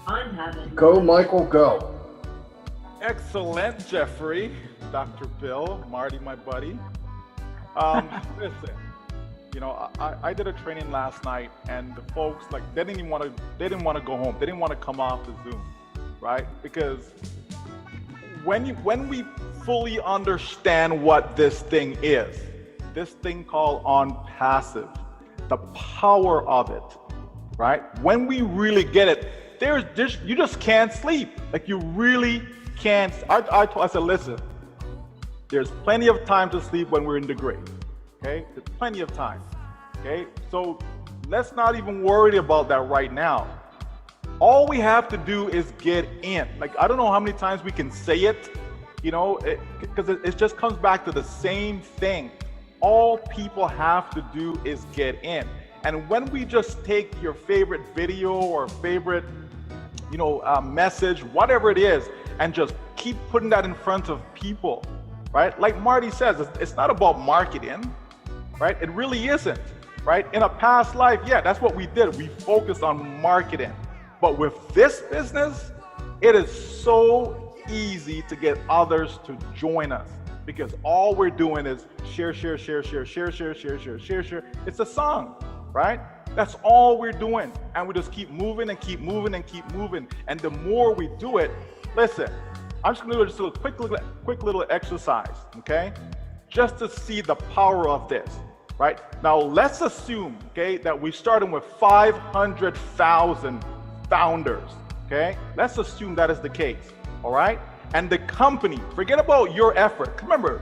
I'm having. Go, Michael, go. Excellent, Jeffrey, Dr. Bill, Marty, my buddy. Listen, I did a training last night, and the folks they didn't want to go home. They didn't want to come off the Zoom, right? Because when we fully understand what this thing is, this thing called ONPASSIVE, the power of it, right? When we really get it, you just can't sleep. You really can't. I said, listen, there's plenty of time to sleep when we're in the grave. Okay, there's plenty of time. Okay, so let's not even worry about that right now. All we have to do is get in. I don't know how many times we can say it, because it just comes back to the same thing. All people have to do is get in. And when we just take your favorite video or favorite, message, whatever it is, and just keep putting that in front of people, right? Like Marty says, it's not about marketing, right? It really isn't, right? In a past life, yeah, that's what we did. We focused on marketing. But with this business, it is so easy to get others to join us, because all we're doing is share. It's a song, right? That's all we're doing. And we just keep moving and keep moving and keep moving. And the more we do it, listen, I'm just gonna do a quick little exercise, okay? Just to see the power of this, right? Now let's assume, okay, that we're starting with 500,000 founders, okay? Let's assume that is the case, all right? And the company, forget about your effort. Remember,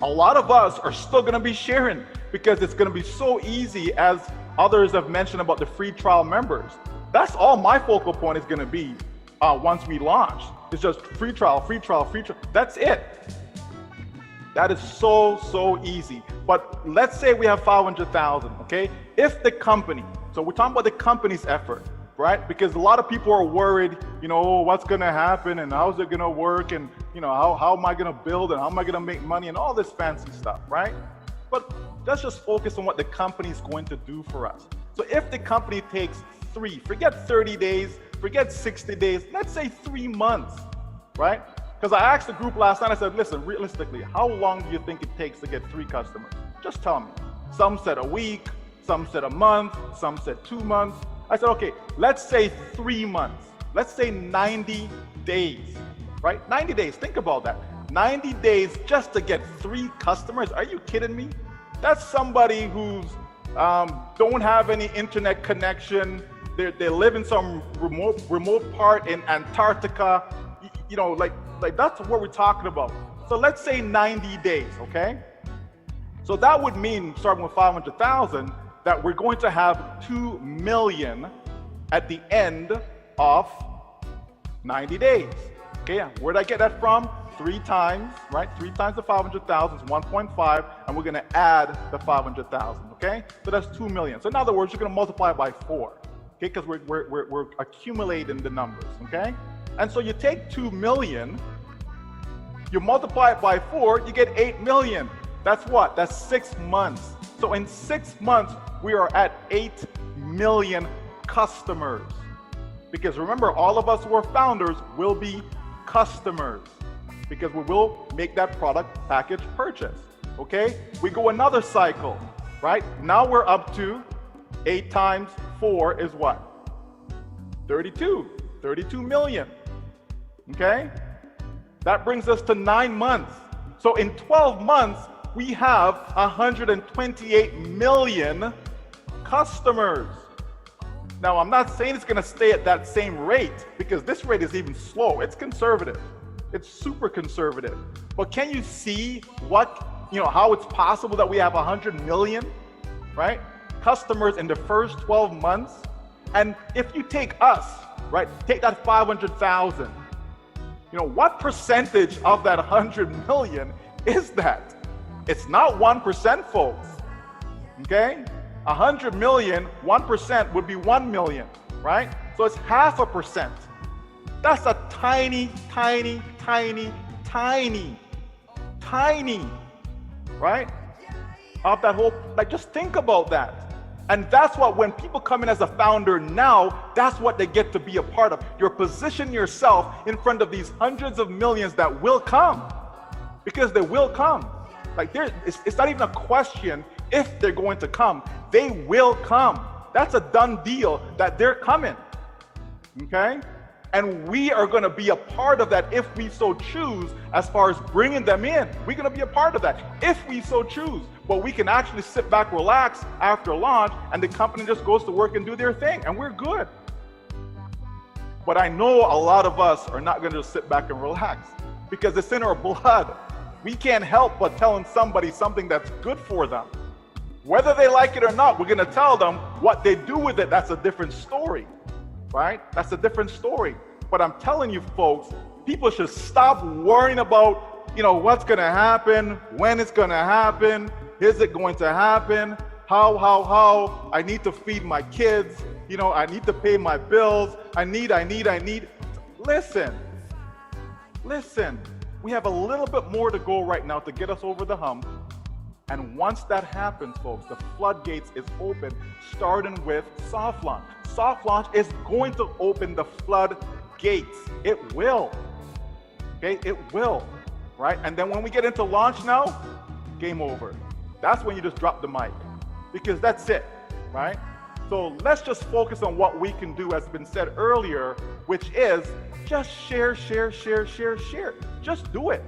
a lot of us are still gonna be sharing, because it's gonna be so easy, as others have mentioned about the free trial members. That's all my focal point is gonna be once we launch. It's just free trial. That's it. That is so easy. But let's say we have 500,000, okay? If the company, so we're talking about the company's effort, right? Because a lot of people are worried, what's gonna happen and how's it gonna work, and how am I gonna build and how am I gonna make money and all this fancy stuff, right? But let's just focus on what the company is going to do for us. So if the company takes forget 30 days, forget 60 days, let's say 3 months, right? Because I asked the group last night, I said, listen, realistically, how long do you think it takes to get 3 customers? Just tell me. Some said a week, some said a month, some said 2 months. I said, okay, let's say 3 months. Let's say 90 days, right? 90 days, think about that. 90 days just to get 3 customers? Are you kidding me? That's somebody who's don't have any internet connection. They live in some remote part in Antarctica. That's what we're talking about. So let's say 90 days, okay? So that would mean, starting with 500,000, that we're going to have 2 million at the end of 90 days. Okay, where'd I get that from? 3 times, right? 3 times the 500,000 is 1.5, and we're gonna add the 500,000, okay? So that's 2 million. So in other words, you're gonna multiply it by 4, okay? Because we're accumulating the numbers, okay? And so you take 2 million, you multiply it by 4, you get 8 million. That's what? That's 6 months. So in 6 months, we are at 8 million customers. Because remember, all of us who are founders will be customers, because we will make that product package purchase, okay? We go another cycle, right? Now we're up to 8 times 4 is what? 32 million, okay? That brings us to 9 months. So in 12 months, we have 128 million customers. Now, I'm not saying it's gonna stay at that same rate, because this rate is even slow. It's conservative. It's super conservative. But can you see how it's possible that we have 100 million, right, customers in the first 12 months? And if you take us, right, take that 500,000, what percentage of that 100 million is that? It's not 1%, folks, okay? 100 million, 1% would be 1 million, right? So it's 0.5%. That's a tiny, right? Of that whole, just think about that. And that's what, when people come in as a founder now, that's what they get to be a part of. You're positioning yourself in front of these hundreds of millions that will come, because they will come. Like it's not even a question if they're going to come. They will come. That's a done deal that they're coming, okay? And we are gonna be a part of that if we so choose, as far as bringing them in. We're gonna be a part of that if we so choose. But we can actually sit back, relax after launch, and the company just goes to work and do their thing, and we're good. But I know a lot of us are not gonna just sit back and relax, because it's in our blood. We can't help but telling somebody something that's good for them. Whether they like it or not, we're gonna tell them. What they do with it, that's a different story, right? That's a different story. But I'm telling you folks, people should stop worrying about, what's gonna happen, when it's gonna happen, is it going to happen, how, I need to feed my kids, I need to pay my bills, I need. Listen, we have a little bit more to go right now to get us over the hump. And once that happens, folks, the floodgates is open, starting with soft launch. Soft launch is going to open the floodgates. It will, okay? It will, right? And then when we get into launch now, game over. That's when you just drop the mic, because that's it, right? So let's just focus on what we can do, as has been said earlier, which is just share. Just do it,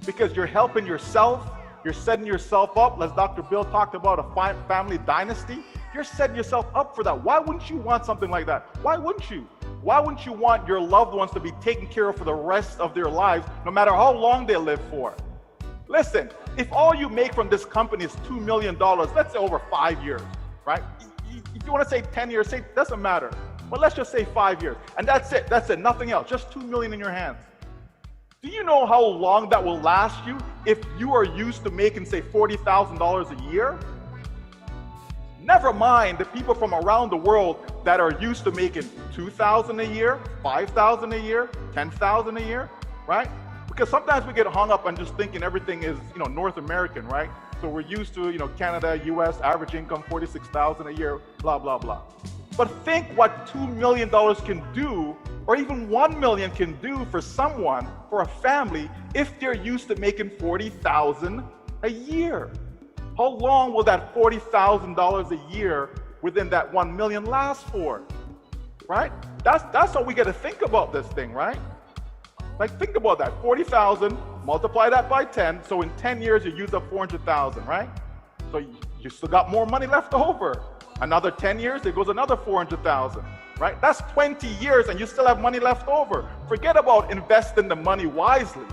because you're helping yourself. You're setting yourself up, as Dr. Bill talked about, a family dynasty. You're setting yourself up for that. Why wouldn't you want something like that? Why wouldn't you? Why wouldn't you want your loved ones to be taken care of for the rest of their lives, no matter how long they live for? Listen, if all you make from this company is $2 million, let's say over 5 years, right? If you want to say 10 years, say, doesn't matter. But let's just say 5 years. And that's it, nothing else, just $2 million in your hands. Do you know how long that will last you if you are used to making, say, $40,000 a year? Never mind the people from around the world that are used to making $2,000 a year, $5,000 a year, $10,000 a year, right? Because sometimes we get hung up on just thinking everything is, North American, right? So we're used to, Canada, US, average income, $46,000 a year, blah, blah, blah. But think what $2 million can do, or even $1 million can do for someone, for a family, if they're used to making $40,000 a year. How long will that $40,000 a year within that 1 million last for? Right? That's how we got to think about this thing, right? Like, think about that. 40,000, multiply that by 10. So in 10 years, you use up 400,000, right? So you still got more money left over. Another 10 years, there goes another 400,000, right? That's 20 years and you still have money left over. Forget about investing the money wisely,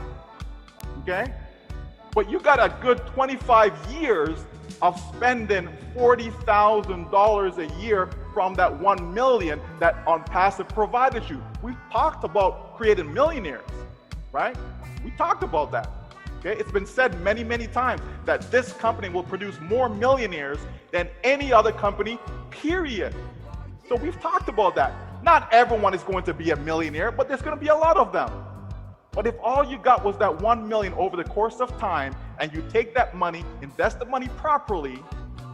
okay? But you got a good 25 years of spending $40,000 a year from that 1 million that ONPASSIVE provided you. We've talked about creating millionaires, right? We talked about that. Okay, it's been said many, many times that this company will produce more millionaires than any other company, period. So we've talked about that. Not everyone is going to be a millionaire, but there's going to be a lot of them. But if all you got was that 1 million over the course of time, and you take that money, invest the money properly,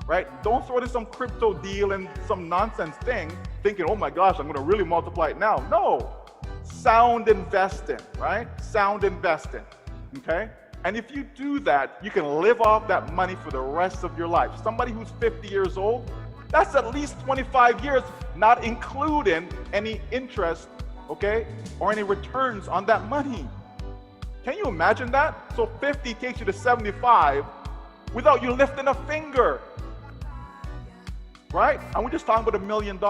right? Don't throw it in some crypto deal and some nonsense thing, thinking, oh my gosh, I'm going to really multiply it now. No, sound investing, right? Sound investing, okay? And if you do that, you can live off that money for the rest of your life. Somebody who's 50 years old, that's at least 25 years, not including any interest, okay, or any returns on that money. Can you imagine that? So 50 takes you to 75 without you lifting a finger, right? And we're just talking about $1 million.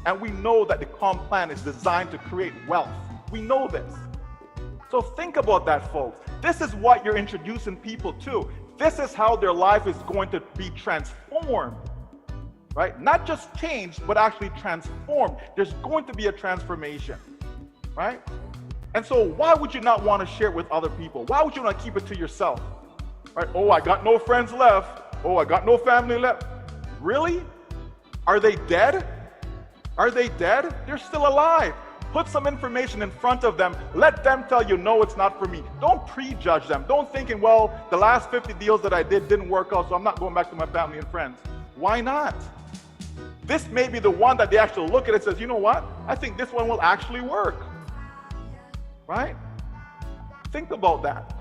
And we know that the comp plan is designed to create wealth. We know this. So think about that, folks. This is what you're introducing people to. This is how their life is going to be transformed, right? Not just changed, but actually transformed. There's going to be a transformation, right? And so why would you not want to share it with other people? Why would you not keep it to yourself, right? Oh, I got no friends left. Oh, I got no family left. Really? Are they dead? Are they dead? They're still alive. Put some information in front of them. Let them tell you, no, it's not for me. Don't prejudge them. Don't thinking, well, the last 50 deals that I did didn't work out, so I'm not going back to my family and friends. Why not? This may be the one that they actually look at and says, you know what? I think this one will actually work. Right? Think about that.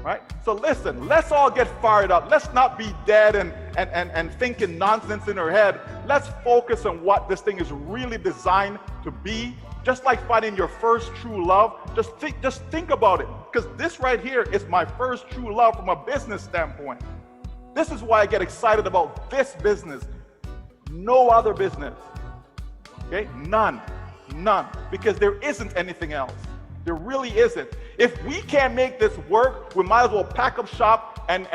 Right? So listen, let's all get fired up. Let's not be dead and thinking nonsense in our head. Let's focus on what this thing is really designed to be. Just like finding your first true love, just think about it. Because this right here is my first true love from a business standpoint. This is why I get excited about this business. No other business. Okay? None. Because there isn't anything else. There really isn't. If we can't make this work, we might as well pack up shop and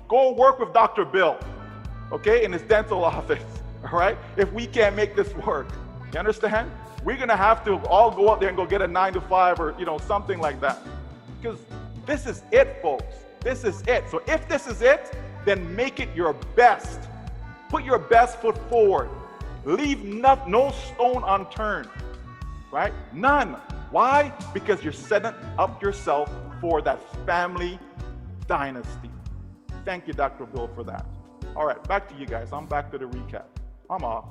go work with Dr. Bill, okay, in his dental office. All right? If we can't make this work. You understand? We're gonna have to all go out there and go get a 9-to-5 or something like that. Because this is it, folks. This is it. So if this is it, then make it your best. Put your best foot forward. Leave no stone unturned. Right? None. Why? Because you're setting up yourself for that family dynasty. Thank you, Dr. Bill, for that. All right, back to you guys. I'm back to the recap. I'm off.